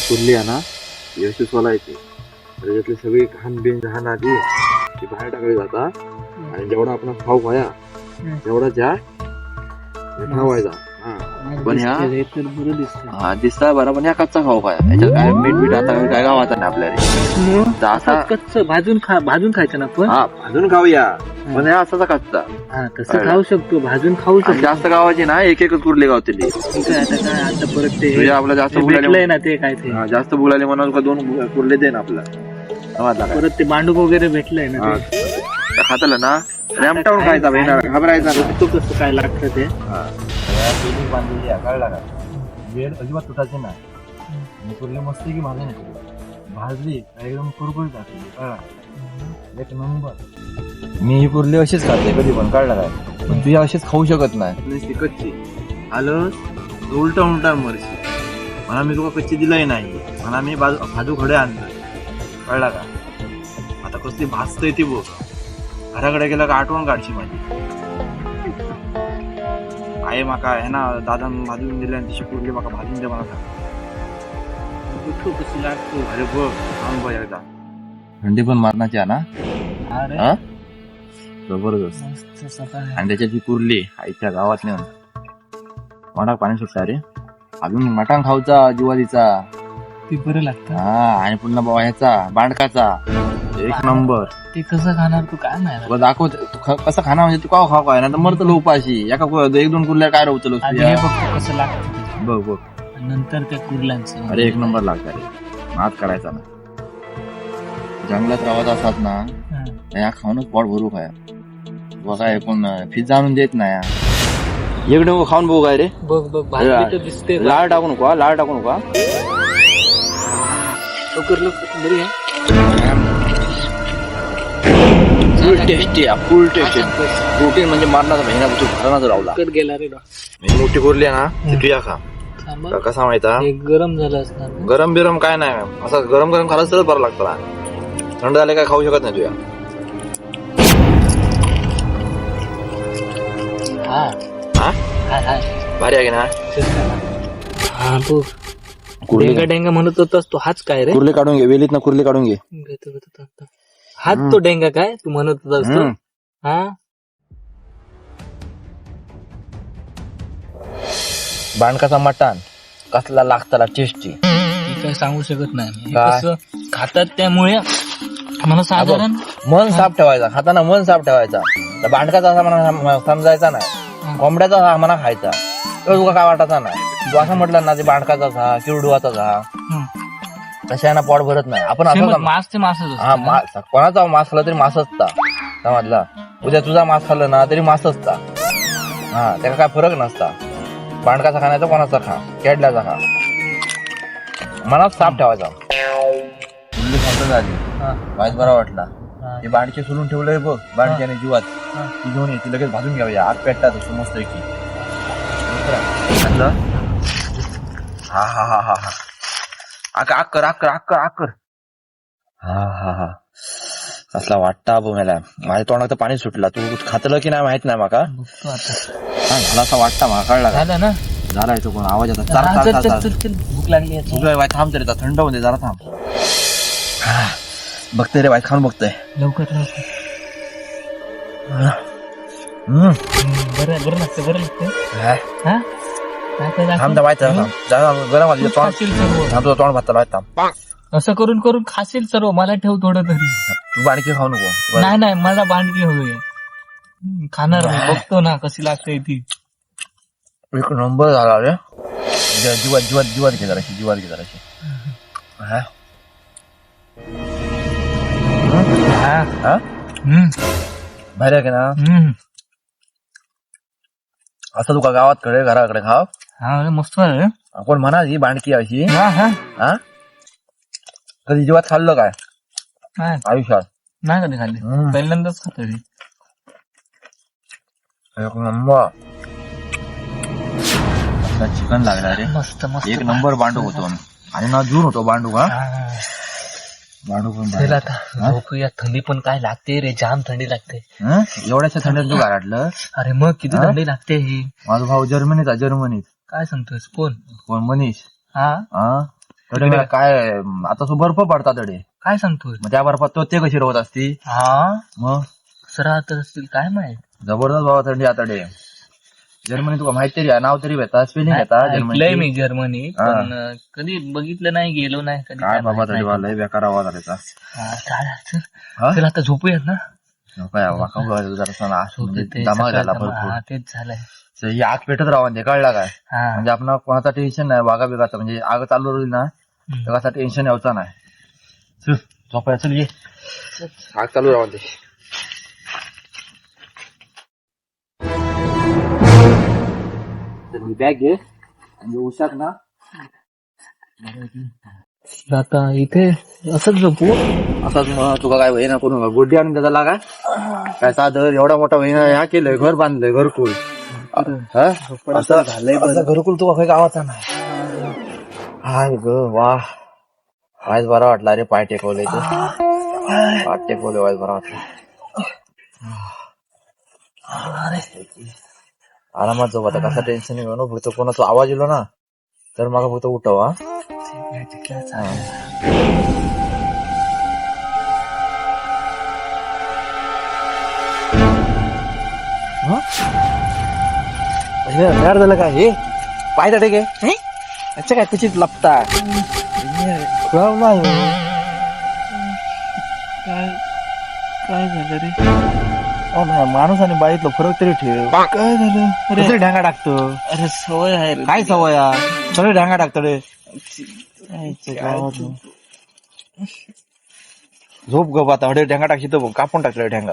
कुर्ली आहे ना यशस्वी सोलायची त्याच्यातली सगळी घाण बिन घाण आधी ती बाहेर टाकली जातात आणि जेवढा आपण खाऊ खाया तेवढा त्या खावायचा. पण ह्या दिसता बरं पण ह्या कच्चा खाऊ खाया याच्यात काय मीठ आता काय गावाचा नाही आपल्याला असा कच्च भाजून खायचं ना आपण. हा भाजून खाऊया पण ह्या असाचा कच्चा तसं खाऊ शकतो, भाजून खाऊ शकतो. जास्त गावाची ना एक एकच कुर्ली गावतली. आता परत ते आपलं जास्त भेटलंय ना ते काय ते जास्त बुलाले म्हणून का 2 कुर्ले दे ना आपला परत ते बांडूक वगैरे भेटलंय ना खातलं ना रेमटावून खायचा भाई ना घाबरायचा तो कसं काय लागतं ते. बांधलेली कळला का वेळ अजिबात तुटायचे ना कुर्ली मस्त की भाजली एकदम कुरकुरीत जाते कळला एक नंबर. मी ही कुर्ली अशीच खाते कधी पण कळला काय पण तू अशीच खाऊ शकत नाही कच्ची आलं उलटा उलटा मरशी मला मी तुला कच्ची दिलंय नाही मला मी भाजू खडे आणलं कळला का. आता कसली भाजतय ती बघ घराकडे गेला का आठवण काढशी माझी आहे माका आहे ना दादा भाजून दिले आणि तिची कुर्ली माका भाजून दे मला कशी लागतो. अरे बघ सांग बघ एकदा थंडी पण मारण्याची आहे ना जबरदस्त. आणि त्याच्याची कुर्ली आईच्या गावात नेऊन मठाक पाणी सुटला रे अजून मटांग खाऊचा जिवालीचा ते बरं लागतं. हा आणि पुन्हा बाबा ह्याचा बांडकाचा एक नंबर. ते कसं खाणार तू काय नाही तुला दाखव कसं खाणार म्हणजे तू का खाऊ काय ना तर मरत उपाशी एका 1-2 कुर्ल्या काय राहतो कसं लागतं बघ बघ नंतर त्या कुर्ल्यांचं. अरे एक नंबर लागतात रे नाद करायचा ना जंगलात राहत असतात ना या खाऊनच पोट भरू खाया बघा कोण पिझ्झा आणून देत नाही एक खाऊन बघू काय रे बघ बघ भाजी दिसते. लाळ टाकू नका लाळ टाकू नका बरी फुल टेस्टी फुल टेस्टी प्रोटीन म्हणजे मारण्याचा महिना घरानाच रावला गेला रे मोठी कुर्ली आहे ना ती खा कसा माहिता गरम झालं असणार. गरम बिरम काय नाही असं गरम गरम खायला तर बरं लागतं थंड झाले काय खाऊ शकत नाही तुया. भारी आहे की ना डेंगा डेंगा म्हणत होतास तो हाच काय रे. कुर्ली काढून घे वेलीत ना कुर्ली काढून घे हाच तो डेंगा काय तू म्हणत होतास तो. हा बांडकाचा मटण कसला लागताला टेस्टी काय सांगू शकत नाही. कसं खातात त्यामुळे मला साधारण मन साफ ठेवायचा खाताना मन साफ ठेवायचा बांडकाचा असा मला समजायचा नाही कोंबड्याचा हा म्हणा खायचा तुका काय वाटायचा नाही. तू असं म्हटलं ना ते बांडकाचा हा किरडुवाचा हा तशा पोट भरत नाही. आपण असं कोणाचा मांस खाल्ला तरी मांस असता समजला. उद्या तुझा मांस खाल्लं ना तरी मांस असता हा त्याला काय फरक नसता. बांडकाचा खाण्याचा कोणाचा खा केडल्याचा खा मनात साफ ठेवायचा. कुर्ली खात झाली वाईट बरा वाटला ते बांडके सोडून ठेवलंय बघ बांडके आणि जीवात ती घेऊन ती लगेच भाजून घ्यावया आग पेटतात मस्त की हा हा हा हा हा आग कर आग कर आग कर आग कर हा हा हा कसला वाटता बघ मला माझ्या तोंडात पाणी सुटला. तू खातलं की नाही माहित नाही माका मला असं वाटतं मला कळला झालं ना झाला तो कोण आवाज येतात भूक लागली वाय थांब तरी थंड होते जरा थांब बघते रे वाय खाऊन बघतोय लवकर लवकर. बरं लागतं बरं लागतं. थांब वायचं गरम थांब तुझं तोंड भात थांब असं करून करून खाशील सर्व. मला ठेव थोडं तरी. तू बांडकी खाऊ नको. नाही मला बांडकी हवी खाणार बघतो ना कशी लागते ती. एक नंबर झाला रे जीवात जीवात जीवात घे जराशी जीवात घे जराशी भारी आहे की ना. असं तुका गावात कडे घराकडे खाव मस्त आहे. आपण म्हणा ही बांडकी अशी कधी जीवात खाल्लं काय आयुष्यात नाही कधी खाल्ली पहिल्यांदाच खातो. एक नंबर चिकन लागला रे मस्त मस्त एक नंबर बांडू होतो आणि ना जून होतो बांडू का बांडू पण झोपूया. थंडी पण काय लागते रे जाम थंडी लागते. एवढ्याच्या थंडीत तू गाठलं. अरे मग किती थंडी लागते ही. माझा भाऊ जर्मनीत काय सांगतोस. कोण मनीष हा तडे काय आता तो बर्फ पडता तडे काय सांगतोय मग त्या बर्फात तो ते कशी राहत असती हा मग कसं राहत असतील काय माहित जबरदस्त बाबा थंडी आता डे जर्मनी तुका माहित तरी आहे, नाव तरी घेता स्पेलिंग घेता ऐकलंय जर्मनी मी जर्मनी पण कधी बघितलं नाही गेलो नाही कधी काय बाबा थंडी वाला बेकार आवाज आला त्याचा. हा, चालेल, चल. हा? चल आता झोपूयात ना काय वाका जरा म्हणजे ते दमाग झाला सकाळचं भरपूर हा, तेच झालंय तर ही आग पेटत राहा ते कळला काय हा म्हणजे आपण कोणाचा टेन्शन नाही वागा बिगाचा म्हणजे आग चालू राहील ना हम्म. तर कसं टेन्शन यायचा नाही चल झोपाय चल ये आग चालू राहा ते बॅग घे म्हणजे उशाक ना आता इथे असंच झोपू असाच मग तुका काय वहिना करू नका गुड्डी आणून त्याचा लागा काय साधं एवढा मोठा वहिना ह्या केलंय घर बांधलंय घरकुल असं झालंय असं घरकुल तुका काही गावाचा नाही हाय ग वा आज बरा वाटला रे पाय टेकवले पाय टेकवले वाज बरा वाटला आरामात जाऊ आता कसा टेन्शन घेऊ ना फक्त कोणाचा आवाज येलो ना तर मग फक्त उठव हा यार झालं काय हे पाय तडे गे अच्छा काय कुचित लपता नाही काय झालं रे माणूस आणि बाईतलं फरक तरी ठेव काय झालं कसं ढांगा टाकतो अरे सवय आहे रे काय सवय सगळे ढांगा टाकतो रे झोप गप आता हडे ढेंगा टाकशी तर कापून टाकलं ढेंगा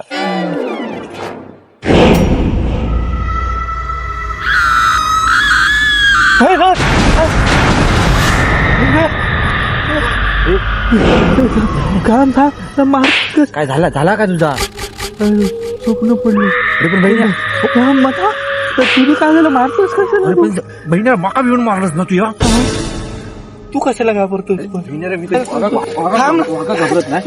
काय झाला झाला का तुझा स्वप्न पडलं अरे पण बहिणी तुझी काय झालं मारतोस कशाला बहिणी माका भिवून मारलंस ना तू या तू कशाला घाबरतोस घाबरत नाही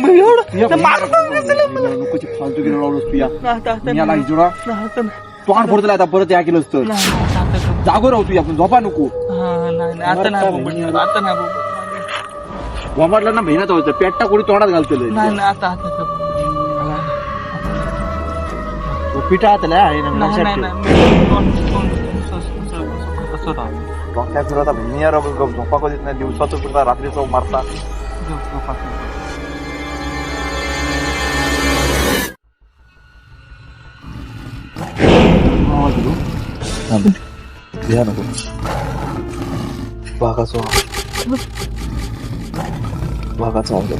फालतू गेलो लावलोस तू याला हिजोडा तोंड फोडतला आता परत या केलंस तर जागो राहू तू आपण झोपा नको आता नाही वामाडला ना बहिणाचा होतं पेट्टा कोणी तोंडात घालतलं नाही आता पिठा आता डॉक्टर फिरवता बहिणी यार झोपा कधीच नाही दिवसाचं फिरता रात्रीचं मारता घ्या नको वाघाचा आवाज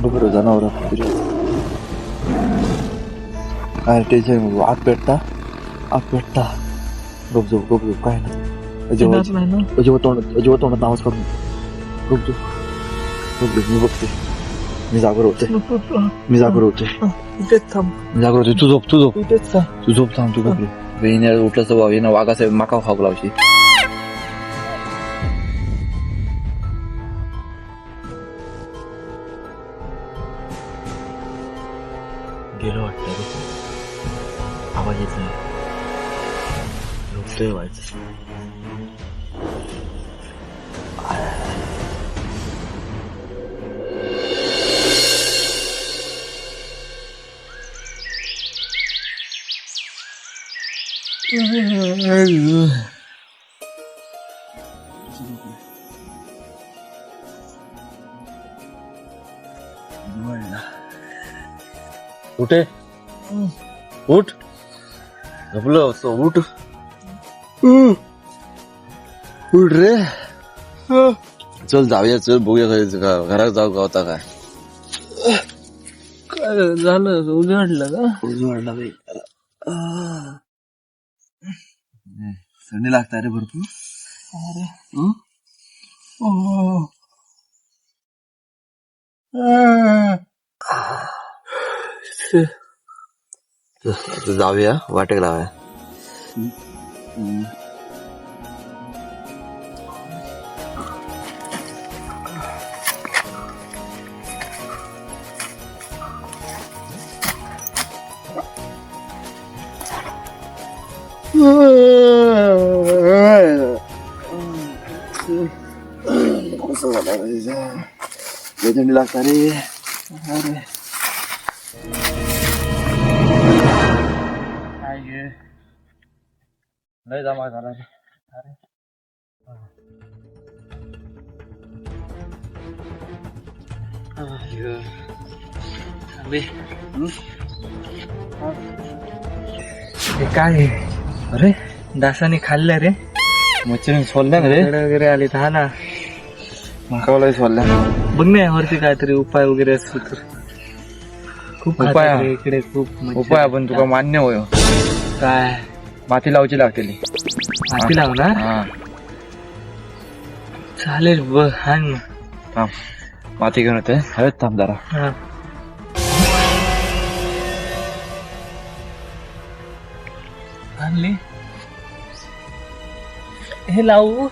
बघ जनावर काय टेन्शन आग पेटता गप झोप काय नाही अजिबात तोंडात आवाज काढून गप झोप मी बघते मी जागर होते तू झोप थांब तू गपले बहिणी उठलं तर बाबा ना वाघासाहेब माका खाऊ लावशी गेलो वाटतं आवाज येत नाही झोपतोय व्हायचं उठे उठ झोपलो उठ उठ रे चल जाऊया चल बघूया घरात जाऊ गावता काय झालं उजाडलं का उजवाडला बाई थंडी लागता रे भरपूर जाऊया वाटेक लावाय थंडी लागता रे. अरे काय गे लय जमा झाला रे. अरे काय अरे डासाने खाल्लं रे. मच्छर सोडल्या रे. वगैरे आले तर हा ना. माकावला सोडल्या. बघ ना यावरती काहीतरी उपाय वगैरे असतो तर. खूप उपाय? खातात रे इकडे खूप मच्छर. उपाय आपण तुका मान्य होय. काय माती लावची लागते. माती लावणार. हा चालेल बघ हाण मग. थांब माती घेऊन येते. हवेत थांब जरा. हा. आणली हे लावू.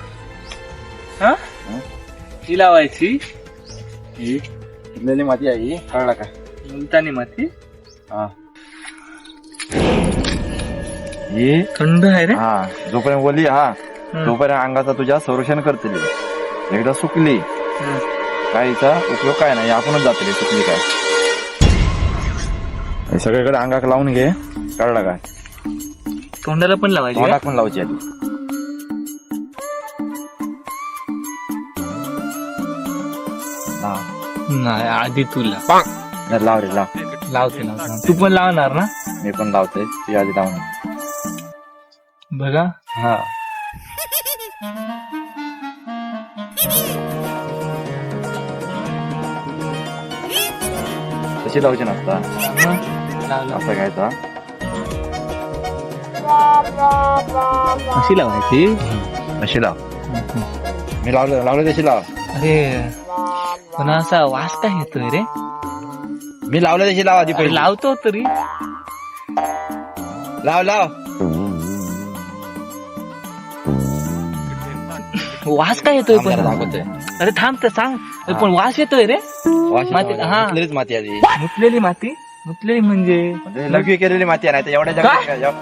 हा ही लावायची. ही इथलेली माती आहे ही. कळला काय. मुलतानी माती. हा ही थंड आहे रे. हा जोपर्यंत ओली हा तोपर्यंत अंगाचा तुझ्या संरक्षण करते. एकदा सुकली काहीचा उपयोग काय नाही. आपणच जाते सुकली काय. हे सगळीकडे अंगाक लावून घे. कळला काय. तोंडाला पण लावायची. तोंडाक पण लावायची आधी. नाही आधी तुला लाव रे लाव. लावते तू पण लावणार ना. मी पण लावतोय. ती आधी लावून बघा. हा तशी लावची नसता. लावला असं घ्यायचा. अशी लावायची. तशी लाव. मी लावलं तशी लाव. अरे पण असा वास काय येतोय रे. मी लावलं तशी लाव आधी अरे पहिले. लावतो तरी. लाव लाव. वास काय येतोय पण. दाखवतोय. अरे थांब तर सांग. पण वास येतोय रे. माती हा मुतलेलीच माती आधी. मुतलेली माती. मुतलेली म्हणजे लघवी केलेली माती आहे. नाही तर एवढ्या जंगलात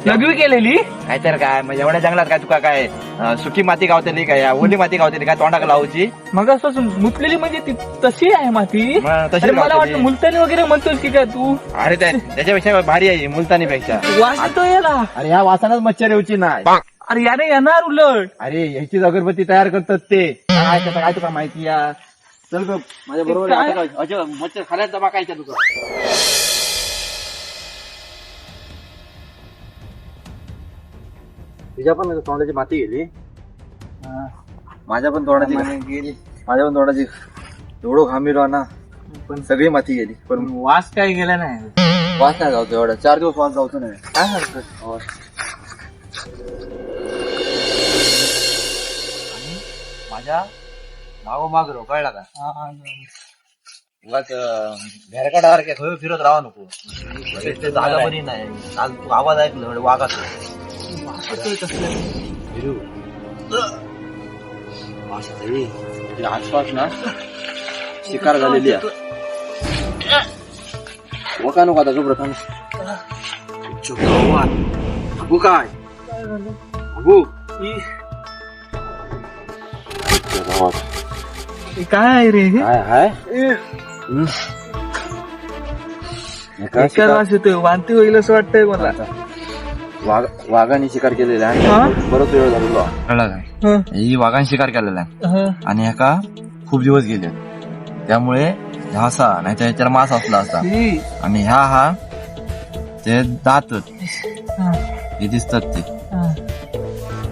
लघवी केलेली. नाहीतर काय मग एवढ्या जंगलात काय तुका काय सुकी माती गावतेली काय ओली माती गावतेली काय तोंडाक लावची. मग असं मुतलेली म्हणजे ती तशी आहे माती. मग तशी अरे मला गावतेली. वाटतं मुलतानी वगैरे म्हणतोस की काय तू. अरे त्याच्यापेक्षा भारी आहे मुलतानी पेक्षा. वास येतो याला. अरे ह्या वासानच मच्छर येऊची नाही. अरे याने येणार उलट. अरे ह्याचीच अगरबत्ती तयार करतात ते. काय तुका माहिती या. चल ग माझ्या बरोबर काय? अजय मच्छर खाल्यात जमा कायच्या तुका. तुझ्या पण तोंडाची माती गेली. माझ्या पण तोंडाची गेली. माझ्या पण तोंडाची एवढं घामीर ना पण सगळी माती गेली. पण वास काय गेला नाही. वास नाही जावतो एवढा. 4 दिवस वास जावतो नाही. काय म्हणतो. माझ्या मागोमाग रो. कळला का. उगाच भेरकाडासारख्या खय फिरत राहा नको. ते जागा बरी नाही. काल तू आवाज ऐकलं वाघाचा. आसपास ना शिकार झालेली आहे. वका नको आता प्रथम. अगू काय अगू काय रे हे? काय हाय. शिकार वास येतोय. वांती होईल असं वाटतंय मला. वाघाने शिकार केलेला आहे. बरोच वेळ झालेला. कळला काय. ही वाघाने शिकार केलेला आहे आणि ह्याका खूप दिवस गेले. त्यामुळे हा असा नाही तर ह्याच्याला मांस असला असा. आणि हा ते दात हे दिसतात.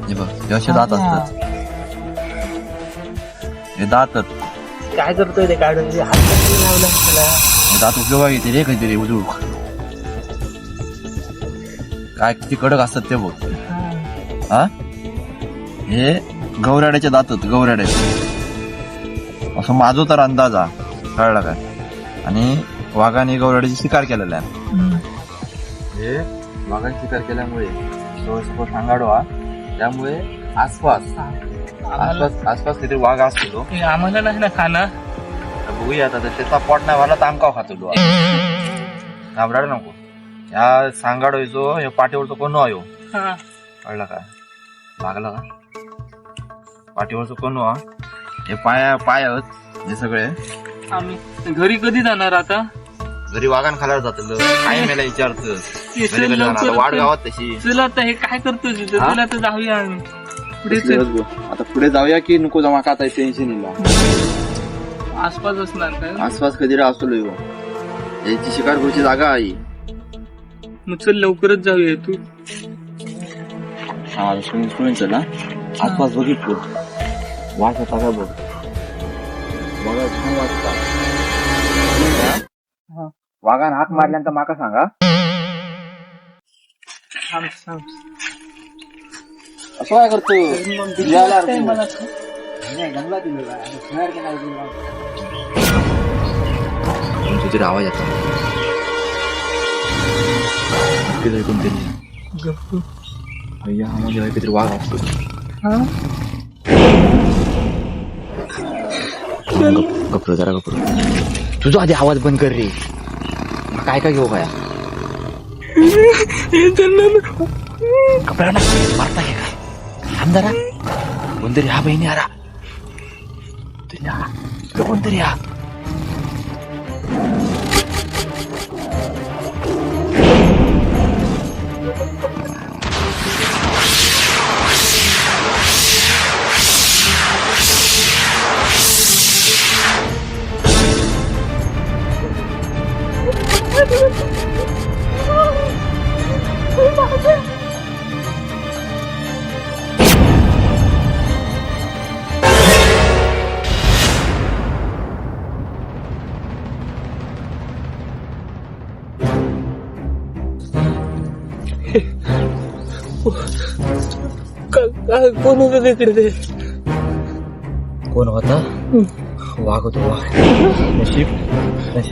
ते बघ हे असे दात असतात. हे दातच. काय करतोय ते काढून हात लावला त्याला. दात उपयोगा येते रे काहीतरी उजळू. काय किती कडक असतात ते बघ. हा हे गौराड्याचे दातच. गौराड्याचे असं माझा तर अंदाज हा. कळला काय. आणि वाघाने गौराड्याची शिकार केलेला आहे. हे वाघाने शिकार केल्यामुळे जवळ सांगाडो हा. त्यामुळे आसपास किती वाघ असतो. आम्हाला नाही ना खाना. बघूया आता त्याचा पोट नाही व्हायला तर आमकाव खातो तो. घाबराड नको. ह्या सांगाडो येतो हे पाठीवरचं कोण आहे. कळला काय. लागला का पाठीवरचं कोण हे पाय आहेत हे सगळे. आम्ही घरी कधी जाणार आता? घरी वाघान खायला जातलं काय मला विचारतं घरी कधी जाणार? आता वाट गावात तशी. चला आता हे काय करतोय तिथं? चला आता जाऊया आम्ही पुढे. चल. आता पुढे जाऊया की नको जमा का टेन्शन येईल. आसपास असणार काय? आसपास कधी असलो याची शिकार करूची जागा आहे. मग चल लवकरच जाऊया. तू चला आसपास बघितलो वाट होता का बघ बघा छान वाटता. वाघान हाक मारल्यानंतर माका सांगा. असं काय करतो तुझा आवाज येतो कोणतरी भैया हा म्हणजे काहीतरी वाघ असतो. गप्रो जरा गप्रो तुझा आधी आवाज बंद कर रे. काय काय घेऊ काय कपड्याला मारता घे काय थांब जरा. कोणतरी हा बहिणी आरा तुझ्या कोणतरी हा कोण होतं तिकडे? कोण होता? वाघ होतो वाघ. नशीब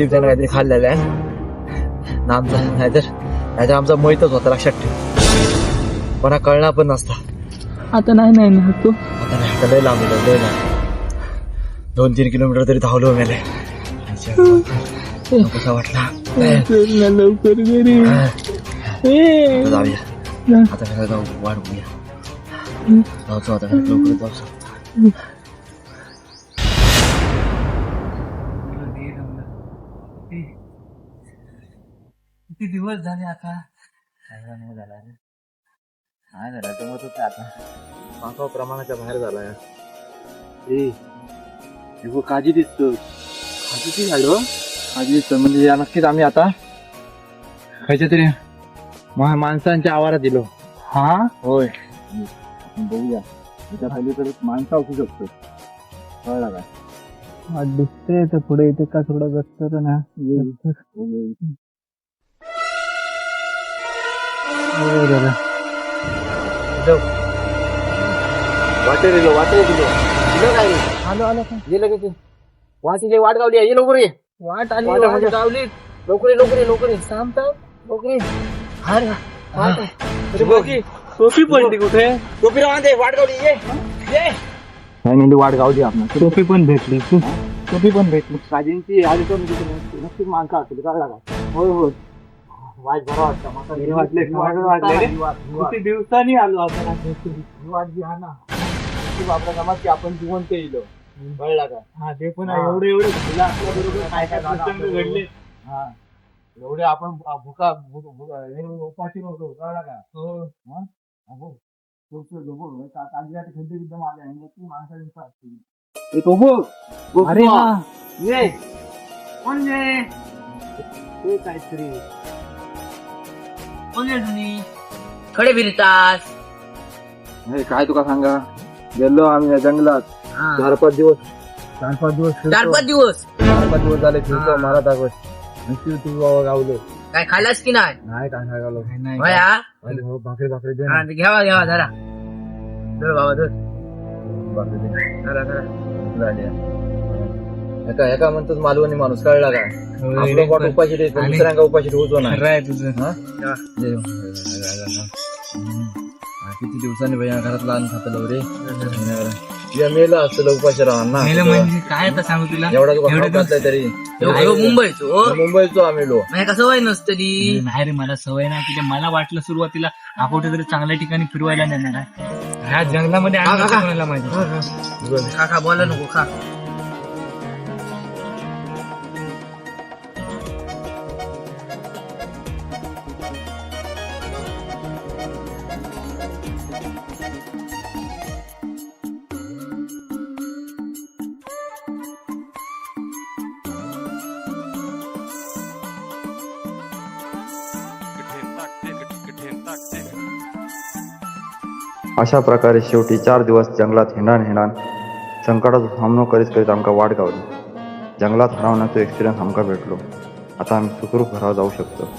त्यानं काहीतरी खाल्लेलं आहे ना आमचा. नाहीतर आमचा मैतच होता लक्षात ठेव. कोणा कळणार पण नसता. आता नाही ना तू. आता नाही आता लय लांब लय लांब 2-3 किलोमीटर तरी धावलो मेले. कसा वाटला लवकर घरी जाऊया आता घरात जाऊ वाट बघूया. जाऊ आता लवकर जाऊ. किती दिवस झाले आता? नाही झाला रे. नाही झाला तर मग होतं आता माका प्रमाणाच्या बाहेर झाला यार. काळजी दिसतो. काळजी झालो काळजी दिसतो म्हणजे या नक्कीच आम्ही आता खायच्या तरी माणसांच्या आवारात दिलो. हा होय बघूया त्याच्या पलीकडे माणसं असू शकतो. कळला काय दिसते तर पुढे इथे का थोडं गस्त ना वाटे दिलो काय आलो गेलं की तू वाटीची वाट गावली आहे. ये लवकर ये. वाट आली वाट वाट गावली. लवकर ये सांगता लवकर ये. टोपी पडली कुठे? टोपी राहते वाट गावली ये नाही वाट गावली आपण. टोपी पण भेटली. टोपी पण भेटली. काजींची आधी तो नक्कीच माणसं असतील कळला का. होय वाट बरा वाटतं. किती दिवसांनी आलो आपण. वाट जी हा ना आपल्या समाज की आपण जिवंत येलो. कळला का. हा ते पण एवढे आपल्या बरोबर काय प्रसंग घडले. हा एवढे आपण भुका उपाशी नव्हतो कळला का. अरे काहीतरी खडे फिरतात. काय तुका सांगा गेलो आम्ही या जंगलात 4-5 दिवस झाले फिरतो मारा दाखवत. नक्की तू बाबा गावलो काय खाल्लास की नाही? नाही काय गावलो भाकरी दे घ्यावा जरा बाबा एका म्हणतोच मालवणी माणूस कळला का. आपलं पोट उपाशी ठेवतो दुसऱ्यांका उपाशी ठेवतो ना. किती दिवसांनी भैया घरात लहान खातलो रे. मेलं असतं उपाशी राहणार म्हणजे काय आता सांगू तुला. एवढा तुका तरी मुंबईचो आम्ही लो सवय नसतली. नाही रे मला सवय नाही. तिथे मला वाटलं सुरुवातीला हा कुठेतरी चांगल्या ठिकाणी फिरवायला नेणार आहे. ह्या जंगलामध्ये आणलं तर कोणाला माहिती. खा बोला नको खा. अशा प्रकारे शेवटी 4 दिवस जंगलात हिंडाण संकटाचो सामनो करीत आमका वाट गावली. जंगलात हरवण्याचो एक्सपिरियन्स आमका भेटलो. आता आम्ही सुखरूप घरावर जाऊ शकतो.